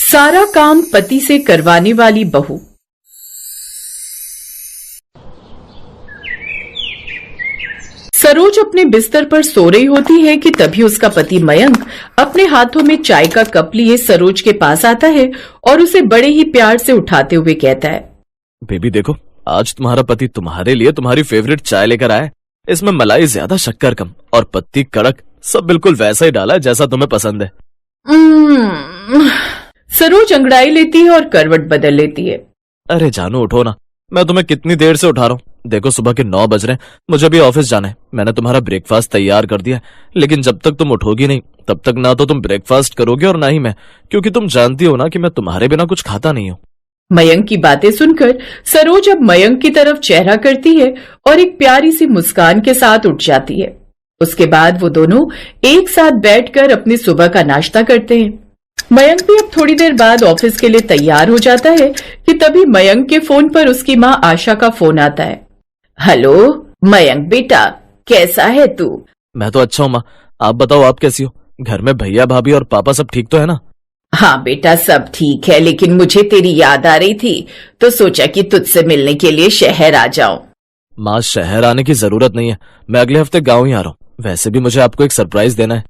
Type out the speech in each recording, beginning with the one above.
सारा काम पति से करवाने वाली बहू। सरोज अपने बिस्तर पर सो रही होती है कि तभी उसका पति मयंक अपने हाथों में चाय का कप लिए सरोज के पास आता है और उसे बड़े ही प्यार से उठाते हुए कहता है, बेबी देखो, आज तुम्हारा पति तुम्हारे लिए तुम्हारी फेवरेट चाय लेकर आया है। इसमें मलाई ज्यादा, शक्कर कम और पत्ती कड़क, सब बिल्कुल वैसा ही डाला है जैसा तुम्हें पसंद है। सरोज अंगड़ाई लेती है और करवट बदल लेती है। अरे जानू उठो ना, मैं तुम्हें कितनी देर से उठा रहा हूँ। देखो सुबह के 9 बज रहे हैं, मुझे भी ऑफिस जाना है। मैंने तुम्हारा ब्रेकफास्ट तैयार कर दिया है, लेकिन जब तक तुम उठोगी नहीं तब तक ना तो तुम ब्रेकफास्ट करोगे और ना ही मैं, क्योंकि तुम जानती हो ना कि मैं तुम्हारे बिना कुछ खाता नहीं हूँ। मयंक की बातें सुनकर सरोज अब मयंक की तरफ चेहरा करती है और एक प्यारी सी मुस्कान के साथ उठ जाती है। उसके बाद वो दोनों एक साथ बैठकर अपनी सुबह का नाश्ता करते हैं। मयंक भी अब थोड़ी देर बाद ऑफिस के लिए तैयार हो जाता है कि तभी मयंक के फोन पर उसकी माँ आशा का फोन आता है। हेलो मयंक बेटा, कैसा है तू? मैं तो अच्छा हूँ माँ, आप बताओ आप कैसी हो? घर में भैया भाभी और पापा सब ठीक तो है ना? हाँ बेटा, सब ठीक है, लेकिन मुझे तेरी याद आ रही थी तो सोचा कि तुझसे मिलने के लिए शहर आ जाऊं। माँ शहर आने की जरूरत नहीं है, मैं अगले हफ्ते गाँव ही आ रहा हूँ। वैसे भी मुझे आपको एक सरप्राइज देना है।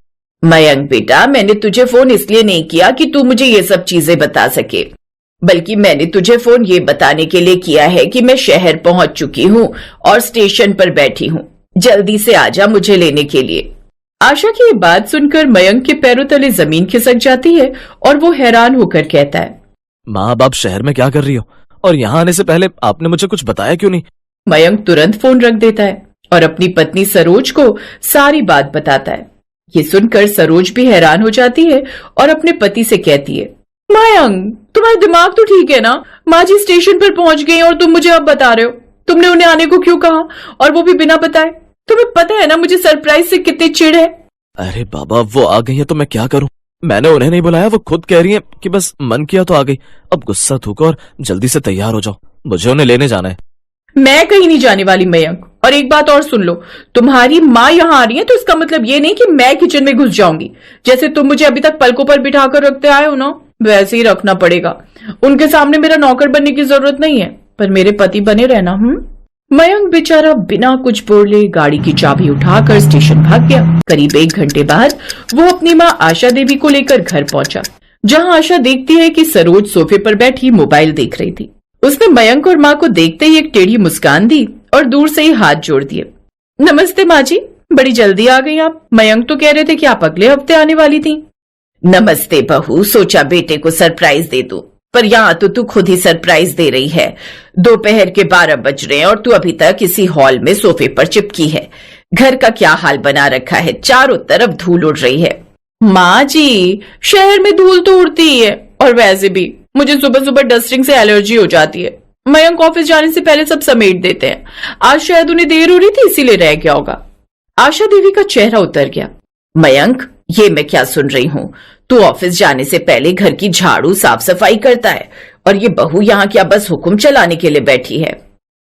मयंक बेटा, मैंने तुझे फोन इसलिए नहीं किया कि तू मुझे ये सब चीजें बता सके, बल्कि मैंने तुझे फोन ये बताने के लिए किया है कि मैं शहर पहुंच चुकी हूँ और स्टेशन पर बैठी हूँ। जल्दी से आजा मुझे लेने के लिए। आशा की ये बात सुनकर मयंक के पैरों तले जमीन खिसक जाती है और वो हैरान होकर कहता है, माँ अब आप शहर में क्या कर रही हो, और यहाँ आने से पहले आपने मुझे कुछ बताया क्यों नहीं? मयंक तुरंत फोन रख देता है और अपनी पत्नी सरोज को सारी बात बताता है। ये सुनकर सरोज भी हैरान हो जाती है और अपने पति से कहती है, मयंक तुम्हारा दिमाग तो ठीक है ना? माँ जी स्टेशन पर पहुंच गई और तुम मुझे अब बता रहे हो? तुमने उन्हें आने को क्यों कहा, और वो भी बिना बताए? तुम्हें पता है ना मुझे सरप्राइज से कितनी चिढ़ है। अरे बाबा, वो आ गई है तो मैं क्या करूं? मैंने उन्हें नहीं बुलाया, वो खुद कह रही है कि बस मन किया तो आ गई। अब गुस्सा थूको और जल्दी से तैयार हो जाओ, मुझे उन्हें लेने जाना है। मैं कहीं नहीं जाने वाली मयंक, और एक बात और सुन लो, तुम्हारी माँ यहाँ आ रही है तो इसका मतलब ये नहीं कि मैं किचन में घुस जाऊंगी। जैसे तुम मुझे अभी तक पलकों पर बिठाकर रखते आए हो ना, वैसे ही रखना पड़ेगा। उनके सामने मेरा नौकर बनने की जरूरत नहीं है, पर मेरे पति बने रहना। मयंक बेचारा बिना कुछ बोले गाड़ी की चाबी उठाकर स्टेशन भाग गया। करीब 1 घंटे बाद वो अपनी माँ आशा देवी को लेकर घर पहुंचा, जहाँ आशा देखती है कि सरोज सोफे पर बैठी मोबाइल देख रही थी। उसने मयंक और माँ को देखते ही एक टेढ़ी मुस्कान दी और दूर से ही हाथ जोड़ दिए। नमस्ते माँ जी, बड़ी जल्दी आ गई आप। मयंक तो कह रहे थे कि आप अगले हफ्ते आने वाली थी। नमस्ते बहू, सोचा बेटे को सरप्राइज दे दूं, पर यहाँ तो तू खुद ही सरप्राइज दे रही है। दोपहर के 12 बज रहे हैं और तू अभी तक इसी हॉल में सोफे पर चिपकी है। घर का क्या हाल बना रखा है, चारों तरफ धूल उड़ रही है। माँ जी, शहर में धूल तो उड़ती ही है, और वैसे भी मुझे सुबह सुबह डस्टिंग से एलर्जी हो जाती है। मयंक ऑफिस जाने से पहले सब समेट देते हैं। आज शायद उन्हें देर हो रही थी, इसीलिए रह गया होगा। आशा देवी का चेहरा उतर गया। मयंक, ये मैं क्या सुन रही हूँ? तू ऑफिस जाने से पहले घर की झाड़ू साफ सफाई करता है, और ये बहू यहाँ क्या बस हुक्म चलाने के लिए बैठी है?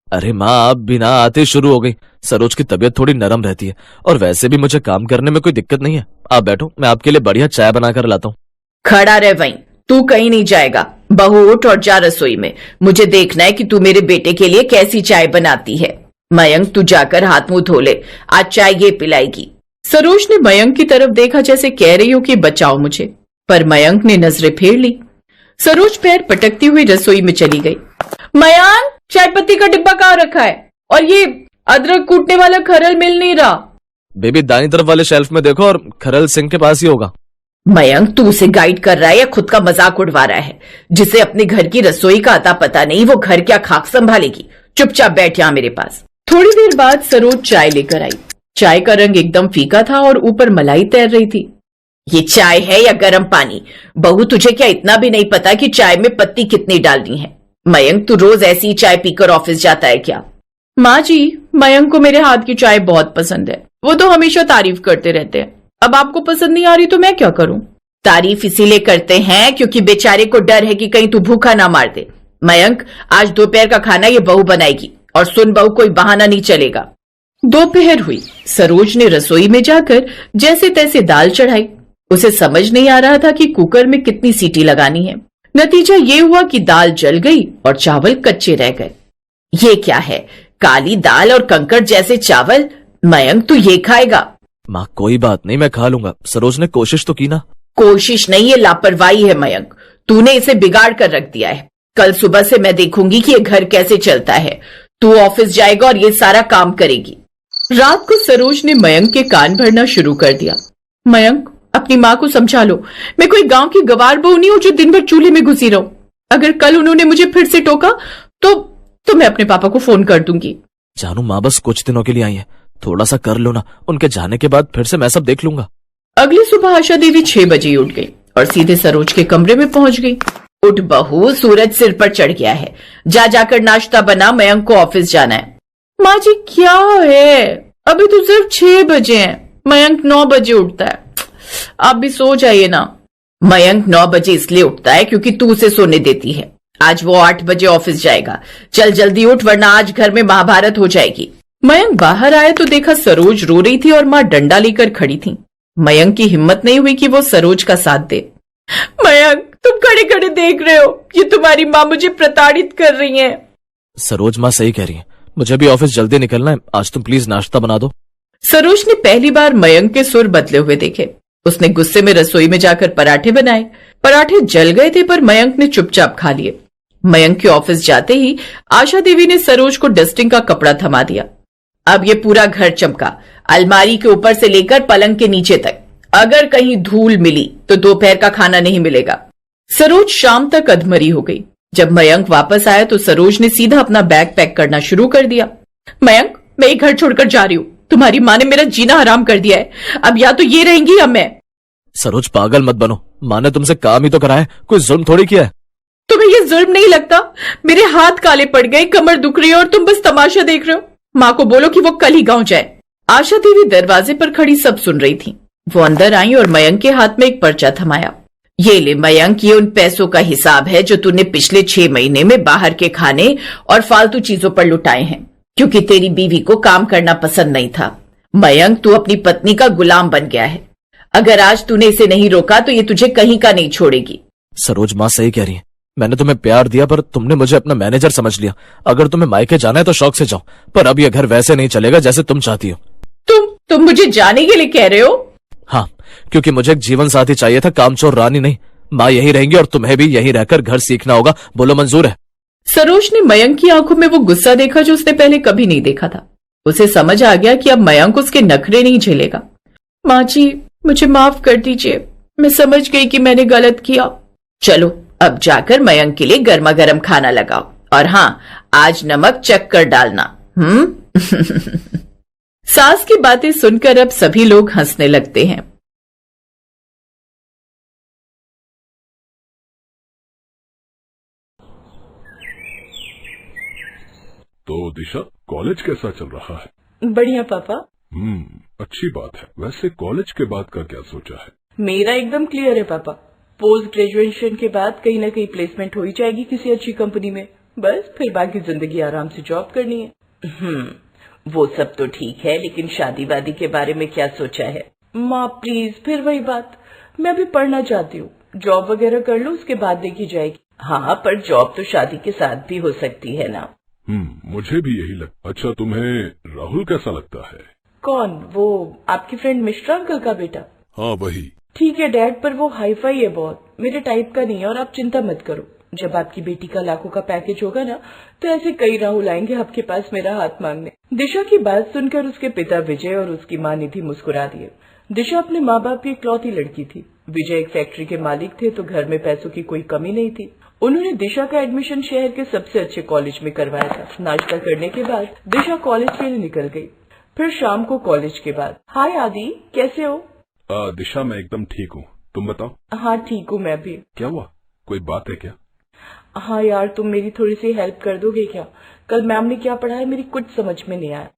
अरे माँ, आप बिना आते शुरू हो गई। सरोज की तबीयत थोड़ी नरम रहती है, और वैसे भी मुझे काम करने में कोई दिक्कत नहीं है। आप बैठो, मैं आपके लिए बढ़िया चाय बनाकर लाता हूँ। खड़ा रह वहीं, तू कहीं नहीं जाएगा। बहू उठ और जा रसोई में, मुझे देखना है कि तू मेरे बेटे के लिए कैसी चाय बनाती है। मयंक, तू जाकर हाथ मुंह धो ले, आज चाय ये पिलाएगी। सरोज ने मयंक की तरफ देखा जैसे कह रही हो कि बचाओ मुझे, पर मयंक ने नजरें फेर ली। सरोज पैर पटकती हुई रसोई में चली गई। मयंक, चाय पत्ती का डिब्बा कहाँ रखा है? और ये अदरक कूटने वाला खरल मिल नहीं रहा। बेबी दाईं तरफ वाले शेल्फ में देखो, और खरल सिंक के पास ही होगा। मयंक, तू उसे गाइड कर रहा है या खुद का मजाक उड़वा रहा है? जिसे अपने घर की रसोई का अता पता नहीं, वो घर क्या खाक संभालेगी? चुपचाप बैठ यहां मेरे पास। थोड़ी देर बाद सरोज चाय लेकर आई। चाय का रंग एकदम फीका था और ऊपर मलाई तैर रही थी। ये चाय है या गर्म पानी? बहू, तुझे क्या इतना भी नहीं पता कि चाय में पत्ती कितनी डालनी है? मयंक, तू रोज ऐसी चाय पीकर ऑफिस जाता है क्या? माँ जी, मयंक को मेरे हाथ की चाय बहुत पसंद है, वो तो हमेशा तारीफ करते रहते हैं। अब आपको पसंद नहीं आ रही तो मैं क्या करूं? तारीफ इसीलिए करते हैं क्योंकि बेचारे को डर है कि कहीं तू भूखा ना मार दे। मयंक, आज दोपहर का खाना ये बहू बनाएगी, और सुन बहू, कोई बहाना नहीं चलेगा। दोपहर हुई। सरोज ने रसोई में जाकर जैसे तैसे दाल चढ़ाई। उसे समझ नहीं आ रहा था कि कुकर में कितनी सीटी लगानी है। नतीजा ये हुआ कि दाल जल गई और चावल कच्चे रह गए। ये क्या है, काली दाल और कंकड़ जैसे चावल? मयंक तू ये खाएगा? माँ कोई बात नहीं, मैं खा लूंगा। सरोज ने कोशिश तो की ना। कोशिश नहीं, ये लापरवाही है मयंक। तूने इसे बिगाड़ कर रख दिया है। कल सुबह से मैं देखूंगी कि ये घर कैसे चलता है। तू ऑफिस जाएगा और ये सारा काम करेगी। रात को सरोज ने मयंक के कान भरना शुरू कर दिया। मयंक, अपनी माँ को समझा लो। मैं कोई गांव की गवार बहू नहीं हूं जो दिन भर चूल्हे में घुसी रहूं। अगर कल उन्होंने मुझे फिर से टोका तो मैं अपने पापा को फोन कर दूंगी। जानू, माँ बस कुछ दिनों के लिए आई है, थोड़ा सा कर लो ना। उनके जाने के बाद फिर से मैं सब देख लूंगा। अगली सुबह आशा देवी 6 बजे ही उठ गई और सीधे सरोज के कमरे में पहुंच गई। उठ बहू, सूरज सिर पर चढ़ गया है। जाकर नाश्ता बना, मयंक को ऑफिस जाना है। माँ जी क्या है, अभी तो सिर्फ 6 बजे हैं। मयंक 9 बजे उठता है। आप भी सो जाइए ना। मयंक 9 बजे इसलिए उठता है क्योंकि तू उसे सोने देती है। आज वो 8 बजे ऑफिस जाएगा। चल जल्दी उठ, वरना आज घर में महाभारत हो जाएगी। मयंक बाहर आया तो देखा सरोज रो रही थी और माँ डंडा लेकर खड़ी थी। मयंक की हिम्मत नहीं हुई कि वो सरोज का साथ दे। मयंक, तुम खड़े खड़े देख रहे हो, ये तुम्हारी माँ मुझे प्रताड़ित कर रही है। सरोज माँ सही कह रही है, मुझे भी ऑफिस जल्दी निकलना है। आज तुम प्लीज नाश्ता बना दो। सरोज ने पहली बार मयंक के सुर बदले हुए देखे। उसने गुस्से में रसोई में जाकर पराठे बनाए। पराठे जल गए थे पर मयंक ने चुपचाप खा लिए। मयंक के ऑफिस जाते ही आशा देवी ने सरोज को डस्टिंग का कपड़ा थमा दिया। अब ये पूरा घर चमका, अलमारी के ऊपर से लेकर पलंग के नीचे तक। अगर कहीं धूल मिली तो दोपहर का खाना नहीं मिलेगा। सरोज शाम तक अधमरी हो गई। जब मयंक वापस आया तो सरोज ने सीधा अपना बैग पैक करना शुरू कर दिया। मयंक, मैं ये घर छोड़कर जा रही हूँ। तुम्हारी माँ ने मेरा जीना हराम कर दिया है। अब या तो ये रहेंगी या मैं। सरोज पागल मत बनो, माँ ने तुमसे काम ही तो करा है, कोई जुल्म थोड़ी किया है। तुम्हें ये जुल्म नहीं लगता? मेरे हाथ काले पड़ गए, कमर दुख रही है और तुम बस तमाशा देख रहे हो। माँ को बोलो कि वो कल ही गांव जाए। आशा देवी दरवाजे पर खड़ी सब सुन रही थी। वो अंदर आई और मयंक के हाथ में एक पर्चा थमाया। ये ले मयंक, ये उन पैसों का हिसाब है जो तूने पिछले 6 महीने में बाहर के खाने और फालतू चीजों पर लुटाए हैं, क्योंकि तेरी बीवी को काम करना पसंद नहीं था। मयंक, तू अपनी पत्नी का गुलाम बन गया है। अगर आज तूने इसे नहीं रोका तो ये तुझे कहीं का नहीं छोड़ेगी। सरोज माँ सही कह रही है, मैंने तुम्हें प्यार दिया पर तुमने मुझे अपना मैनेजर समझ लिया। अगर तुम्हें मायके जाना है तो शौक से जाओ, पर अब यह घर वैसे नहीं चलेगा जैसे तुम चाहती हो। तुम मुझे जाने के लिए कह रहे हो? हाँ, क्योंकि मुझे एक जीवन साथी चाहिए था, कामचोर रानी नहीं। माँ यही रहेंगी और तुम्हें भी यही रहकर घर सीखना होगा। बोलो मंजूर है? सरोज ने मयंक की आंखों में वो गुस्सा देखा जो उसने पहले कभी नहीं देखा था। उसे समझ आ गया कि अब मयंक उसके नखरे नहीं झेलेगा। माँ जी, मुझे माफ कर दीजिए। मैं समझ गई कि मैंने गलत किया। चलो अब जाकर मयंक के लिए गर्मा गर्म खाना लगाओ, और हाँ, आज नमक चख कर डालना। सास की बातें सुनकर अब सभी लोग हंसने लगते हैं। तो दिशा, कॉलेज कैसा चल रहा है? बढ़िया पापा। अच्छी बात है। वैसे कॉलेज के बाद का क्या सोचा है? मेरा एकदम क्लियर है पापा। पोस्ट ग्रेजुएशन के बाद कहीं ना कहीं प्लेसमेंट हो ही जाएगी किसी अच्छी कंपनी में। बस फिर बाकी जिंदगी आराम से जॉब करनी है। वो सब तो ठीक है, लेकिन शादी वादी के बारे में क्या सोचा है? माँ प्लीज, फिर वही बात। मैं अभी पढ़ना चाहती हूँ। जॉब वगैरह कर लो, उसके बाद देखी जाएगी। हाँ, पर जॉब तो शादी के साथ भी हो सकती है ना। मुझे भी यही लगता। अच्छा, तुम्हें राहुल कैसा लगता है? कौन? वो आपकी फ्रेंड मिश्रा अंकल का बेटा? हाँ वही। ठीक है डैड, पर वो हाई फाई है बहुत, मेरे टाइप का नहीं है। और आप चिंता मत करो, जब आपकी बेटी का लाखों का पैकेज होगा ना, तो ऐसे कई राहुल आएंगे आपके पास मेरा हाथ मांगने। दिशा की बात सुनकर उसके पिता विजय और उसकी माँ निधि मुस्कुरा दिए। दिशा अपने माँ बाप की इकलौती लड़की थी। विजय एक फैक्ट्री के मालिक थे, तो घर में पैसों की कोई कमी नहीं थी। उन्होंने दिशा का एडमिशन शहर के सबसे अच्छे कॉलेज में करवाया था। नाश्ता करने के बाद दिशा कॉलेज के लिए निकल गई। फिर शाम को कॉलेज के बाद। हाय आदि, कैसे हो? दिशा, मैं एकदम ठीक हूँ, तुम बताओ। हाँ ठीक हूँ मैं भी। क्या हुआ, कोई बात है क्या? हाँ यार, तुम मेरी थोड़ी सी हेल्प कर दोगे क्या? कल मैम ने क्या पढ़ाया मेरी कुछ समझ में नहीं आया।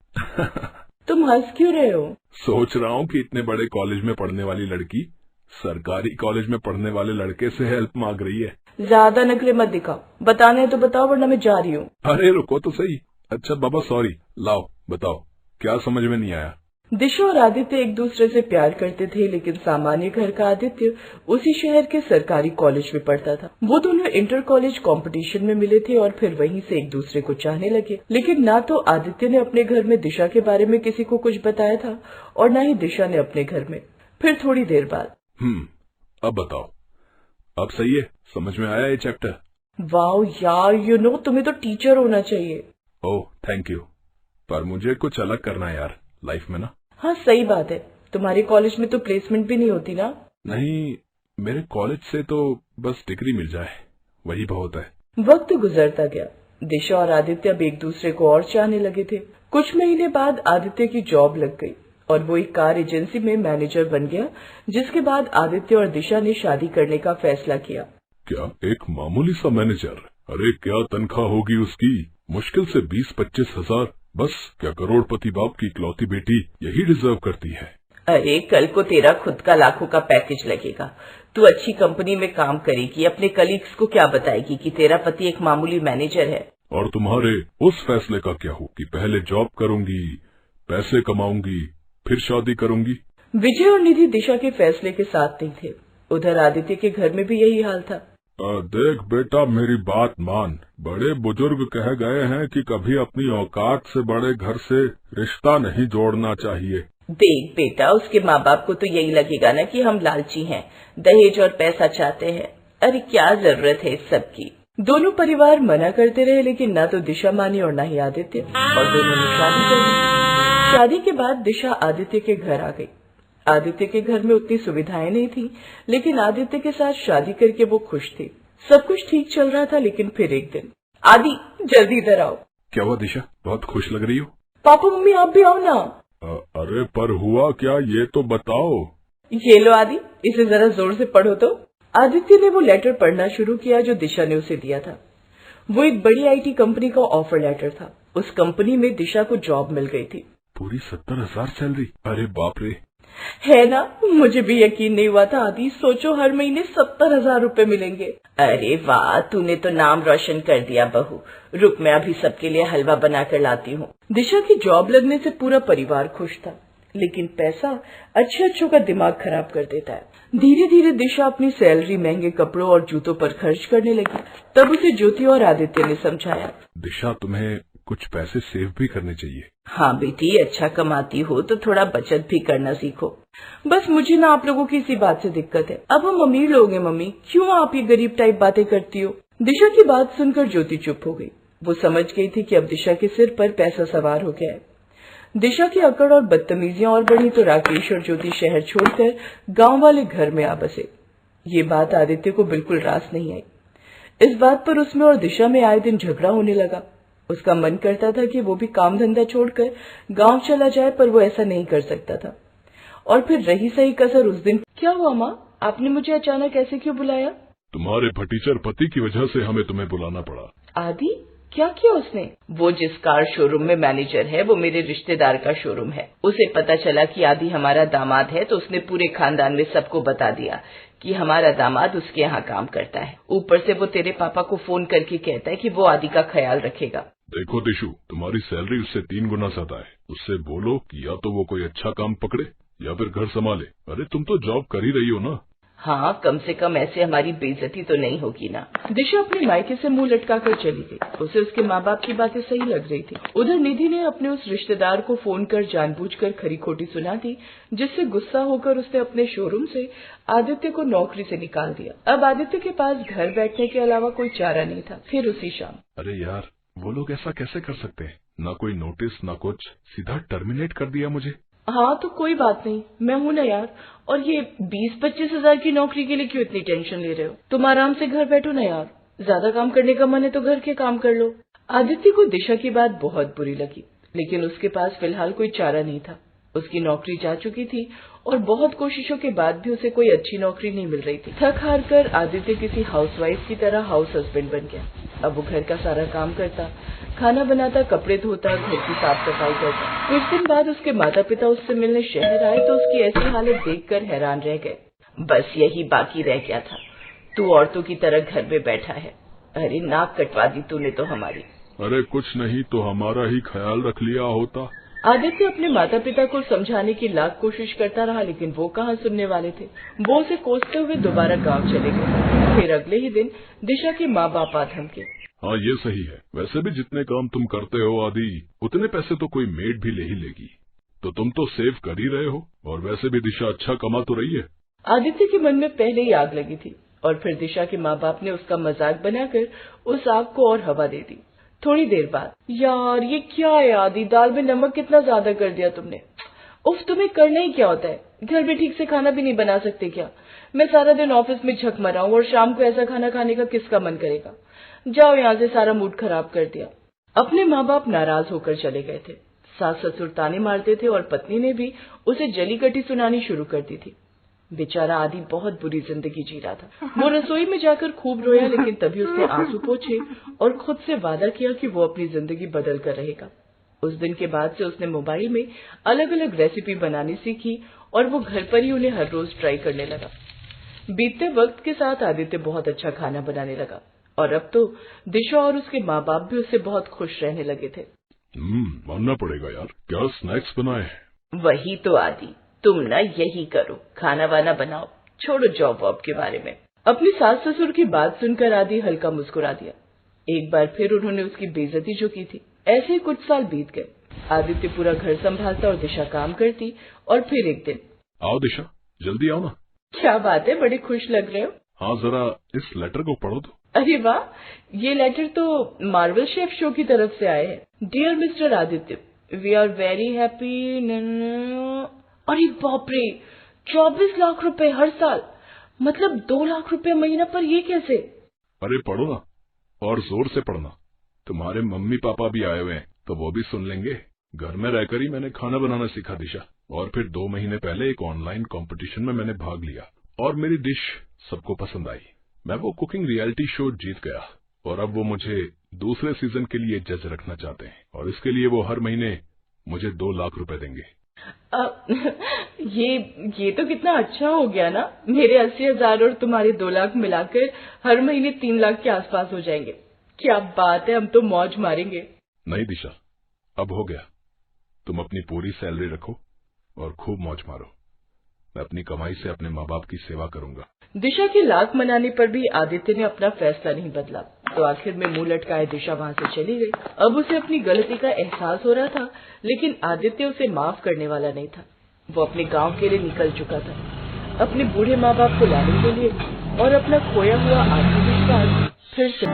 तुम हंस क्यों रहे हो? सोच रहा हूँ कि इतने बड़े कॉलेज में पढ़ने वाली लड़की सरकारी कॉलेज में पढ़ने वाले लड़के से हेल्प मांग रही है। ज्यादा नखरे मत दिखाओ, बताने तो बताओ वरना मैं जा रही हूँ। अरे रुको तो सही। अच्छा बाबा, सॉरी, लाओ बताओ। क्या समझ में नहीं आया? दिशा और आदित्य एक दूसरे से प्यार करते थे, लेकिन सामान्य घर का आदित्य उसी शहर के सरकारी कॉलेज में पढ़ता था। वो दोनों इंटर कॉलेज कंपटीशन में मिले थे और फिर वहीं से एक दूसरे को चाहने लगे। लेकिन ना तो आदित्य ने अपने घर में दिशा के बारे में किसी को कुछ बताया था और ना ही दिशा ने अपने घर में। फिर थोड़ी देर बाद, अब बताओ। अब सही है, समझ में आया ये चैप्टर? वाओ यार, तुम्हें तो टीचर होना चाहिए। ओह थैंक यू, पर मुझे कुछ अलग करना है यार लाइफ में ना। हाँ सही बात है, तुम्हारे कॉलेज में तो प्लेसमेंट भी नहीं होती ना। नहीं, मेरे कॉलेज से तो बस डिग्री मिल जाए वही बहुत है। वक्त गुजरता गया। दिशा और आदित्य अब एक दूसरे को और चाहने लगे थे। कुछ महीने बाद आदित्य की जॉब लग गई और वो एक कार एजेंसी में मैनेजर बन गया, जिसके बाद आदित्य और दिशा ने शादी करने का फैसला किया। क्या एक मामूली सा मैनेजर? अरे क्या तनख्वाह होगी उसकी? मुश्किल से 20-25 हजार। बस क्या करोड़पति बाप की इकलौती बेटी यही डिजर्व करती है। अरे कल को तेरा खुद का लाखों का पैकेज लगेगा, तू अच्छी कंपनी में काम करेगी, अपने कलीग्स को क्या बताएगी कि तेरा पति एक मामूली मैनेजर है। और तुम्हारे उस फैसले का क्या हो कि पहले जॉब करूंगी, पैसे कमाऊंगी, फिर शादी करूंगी? विजय और निधि दिशा के फैसले के साथ नहीं थे। उधर आदित्य के घर में भी यही हाल था। देख बेटा, मेरी बात मान। बड़े बुजुर्ग कह गए हैं कि कभी अपनी औकात से बड़े घर से रिश्ता नहीं जोड़ना चाहिए। देख बेटा, उसके माँ बाप को तो यही लगेगा ना कि हम लालची हैं, दहेज और पैसा चाहते हैं। अरे क्या जरूरत है इस सब की। दोनों परिवार मना करते रहे, लेकिन ना तो दिशा मानी और ना ही आदित्य, और दोनों ने शादी कर ली। शादी के बाद दिशा आदित्य के घर आ गई। आदित्य के घर में उतनी सुविधाएं नहीं थी, लेकिन आदित्य के साथ शादी करके वो खुश थे। सब कुछ ठीक चल रहा था, लेकिन फिर एक दिन, आदि जल्दी इधर आओ। क्या हुआ दिशा, बहुत खुश लग रही हो? पापा मम्मी आप भी आओ ना। अरे पर हुआ क्या, ये तो बताओ। ये लो आदि, इसे जरा जोर से पढ़ो तो। आदित्य ने वो लेटर पढ़ना शुरू किया जो दिशा ने उसे दिया था। वो एक बड़ी IT कंपनी का ऑफर लेटर था। उस कंपनी में दिशा को जॉब मिल गई थी। पूरी 70,000 सैलरी? अरे बाप रे। है ना, मुझे भी यकीन नहीं हुआ था आदि। सोचो हर महीने 70,000 रूपए मिलेंगे। अरे वाह, तूने तो नाम रोशन कर दिया बहू। रुक, मैं अभी सबके लिए हलवा बना कर लाती हूँ। दिशा की जॉब लगने से पूरा परिवार खुश था, लेकिन पैसा अच्छों का दिमाग खराब कर देता है। धीरे धीरे दिशा अपनी सैलरी महंगे कपड़ों और जूतों पर खर्च करने लगी। तब उसे ज्योति और आदित्य ने समझाया, दिशा तुम्हें कुछ पैसे सेव भी करने चाहिए। हाँ बेटी, अच्छा कमाती हो तो थोड़ा बचत भी करना सीखो। बस मुझे ना आप लोगों की इसी बात से दिक्कत है। अब हम अमीर लोग हैं मम्मी, क्यों आप ये गरीब टाइप बातें करती हो। दिशा की बात सुनकर ज्योति चुप हो गई। वो समझ गई थी कि अब दिशा के सिर पर पैसा सवार हो गया है। दिशा की अकड़ और बदतमीजियां और बढ़ी तो राकेश और ज्योति शहर छोड़कर गांव वाले घर में आ बसे। ये बात आदित्य को बिल्कुल रास नहीं आई। इस बात पर उसमें और दिशा में आए दिन झगड़ा होने लगा। उसका मन करता था कि वो भी काम धंधा छोड़कर गांव चला जाए, पर वो ऐसा नहीं कर सकता था। और फिर रही सही कसर उस दिन। क्या हुआ माँ, आपने मुझे अचानक ऐसे क्यों बुलाया? तुम्हारे भतीचर पति की वजह से हमें तुम्हें बुलाना पड़ा। आदि, क्या किया उसने? वो जिस कार शोरूम में मैनेजर है वो मेरे रिश्तेदार का शोरूम है। उसे पता चला कि आदि हमारा दामाद है, तो उसने पूरे खानदान में सबको बता दिया कि हमारा दामाद उसके यहाँ काम करता है। ऊपर से वो तेरे पापा को फोन करके कहता है कि वो आदि का ख्याल रखेगा। देखो दिशु, तुम्हारी सैलरी उससे 3 गुना ज्यादा है। उससे बोलो कि या तो वो कोई अच्छा काम पकड़े या फिर घर संभाले। अरे तुम तो जॉब कर ही रही हो ना। हाँ, कम से कम ऐसे हमारी बेइज्जती तो नहीं होगी ना। दिशा अपने मायके से मुंह लटकाकर चली गई। उसे उसके माँ बाप की बातें सही लग रही थी। उधर निधि ने अपने उस रिश्तेदार को फोन कर जानबूझकर खरी खोटी सुना दी, जिससे गुस्सा होकर उसने अपने शोरूम से आदित्य को नौकरी से निकाल दिया। अब आदित्य के पास घर बैठने के अलावा कोई चारा नहीं था। फिर उसी शाम, अरे यार, वो लोग ऐसा कैसे कर सकते हैं? ना कोई नोटिस ना कुछ, सीधा टर्मिनेट कर दिया मुझे। हाँ तो कोई बात नहीं, मैं हूँ ना यार। और ये 20-25 हजार की नौकरी के लिए क्यों इतनी टेंशन ले रहे हो? तुम आराम से घर बैठो ना यार। ज्यादा काम करने का मन है तो घर के काम कर लो। आदित्य को दिशा की बात बहुत बुरी लगी, लेकिन उसके पास फिलहाल कोई चारा नहीं था। उसकी नौकरी जा चुकी थी और बहुत कोशिशों के बाद भी उसे कोई अच्छी नौकरी नहीं मिल रही थी। थक हार कर आदित्य किसी हाउसवाइफ की तरह हाउस हस्बैंड बन गया। अब वो घर का सारा काम करता, खाना बनाता, कपड़े धोता, घर की साफ सफाई करता। कुछ दिन बाद उसके माता पिता उससे मिलने शहर आए तो उसकी ऐसी हालत देखकर हैरान रह गए। बस यही बाकी रह गया था, तू औरतों की तरह घर में बैठा है। अरे नाक कटवा दी तूने तो हमारी। अरे कुछ नहीं तो हमारा ही ख्याल रख लिया होता। आदित्य अपने माता पिता को समझाने की लाख कोशिश करता रहा, लेकिन वो कहाँ सुनने वाले थे। वो उसे कोसते हुए दोबारा गांव चले गए। फिर अगले ही दिन दिशा के माँ बाप आ धमके। हाँ, ये सही है। वैसे भी जितने काम तुम करते हो आदि, उतने पैसे तो कोई मेड भी ले ही लेगी, तो तुम तो सेव कर ही रहे हो। और वैसे भी दिशा अच्छा कमा तो रही है। आदित्य के मन में पहले ही आग लगी थी और फिर दिशा के माँ बाप ने उसका मजाक बनाकर उस आग को और हवा दे दी। थोड़ी देर बाद, यार ये क्या है आदि, दाल में नमक कितना ज्यादा कर दिया तुमने। उफ, तुम्हें करना ही क्या होता है? घर में ठीक से खाना भी नहीं बना सकते क्या? मैं सारा दिन ऑफिस में झक मरा हूँ और शाम को ऐसा खाना खाने का किसका मन करेगा? जाओ यहाँ से, सारा मूड खराब कर दिया। अपने माँ बाप नाराज होकर चले गए थे। सास ससुर ताने मारते थे और पत्नी ने भी उसे जली कटी सुनानी शुरू कर दी थी। बेचारा आदि बहुत बुरी जिंदगी जी रहा था। वो रसोई में जाकर खूब रोया, लेकिन तभी उसने आंसू पोंछे और खुद से वादा किया कि वो अपनी जिंदगी बदल कर रहेगा। उस दिन के बाद से उसने मोबाइल में अलग अलग रेसिपी बनानी सीखी और वो घर पर ही उन्हें हर रोज ट्राई करने लगा। बीतते वक्त के साथ आदित्य बहुत अच्छा खाना बनाने लगा और अब तो दिशा और उसके माँ बाप भी उससे बहुत खुश रहने लगे थे। मानना पड़ेगा यार, क्या स्नैक्स बनाए हैं। वही तो आदि, तुम ना यही करो, खाना वाना बनाओ, छोड़ो जॉब वॉब के बारे में। अपनी सास ससुर की बात सुनकर आदि हल्का मुस्कुरा दिया। एक बार फिर उन्होंने उसकी बेइज्जती जो की थी। ऐसे ही कुछ साल बीत गए। आदित्य पूरा घर संभालता और दिशा काम करती। और फिर एक दिन, आओ दिशा, जल्दी आओ ना। क्या बात है, बड़े खुश लग रहे हो। हाँ, जरा इस लेटर को पढ़ो तो। अरे वाह, ये लेटर तो मार्वल शेफ शो की तरफ से आए हैं। Dear mister Aditya, we are very happy. अरे बाप रे, 24 लाख रुपए हर साल, मतलब 2 लाख रुपए महीना पर, ये कैसे? अरे पढ़ो ना, और जोर से पढ़ना। तुम्हारे मम्मी पापा भी आए हुए हैं तो वो भी सुन लेंगे। घर में रहकर ही मैंने खाना बनाना सीखा दिशा, और फिर 2 महीने पहले एक ऑनलाइन कंपटीशन में मैंने भाग लिया और मेरी डिश सबको पसंद आई। मैं वो कुकिंग रियलिटी शो जीत गया और अब वो मुझे दूसरे सीजन के लिए जज रखना चाहते हैं और इसके लिए वो हर महीने मुझे 2 लाख रुपए देंगे। ये तो कितना अच्छा हो गया ना। मेरे 80,000 और तुम्हारे 2 लाख मिलाकर हर महीने 3 लाख के आसपास हो जाएंगे। क्या बात है, हम तो मौज मारेंगे। नहीं दिशा, अब हो गया। तुम अपनी पूरी सैलरी रखो और खूब मौज मारो। मैं अपनी कमाई से अपने माँ बाप की सेवा करूंगा। दिशा की लाख मनाने पर भी आदित्य ने अपना फैसला नहीं बदला, तो आखिर में मुंह लटकाए दिशा वहां से चली गई। अब उसे अपनी गलती का एहसास हो रहा था, लेकिन आदित्य उसे माफ करने वाला नहीं था। वो अपने गांव के लिए निकल चुका था, अपने बूढ़े माँ बाप को लाने के लिए और अपना खोया हुआ आत्मविश्वास फिर से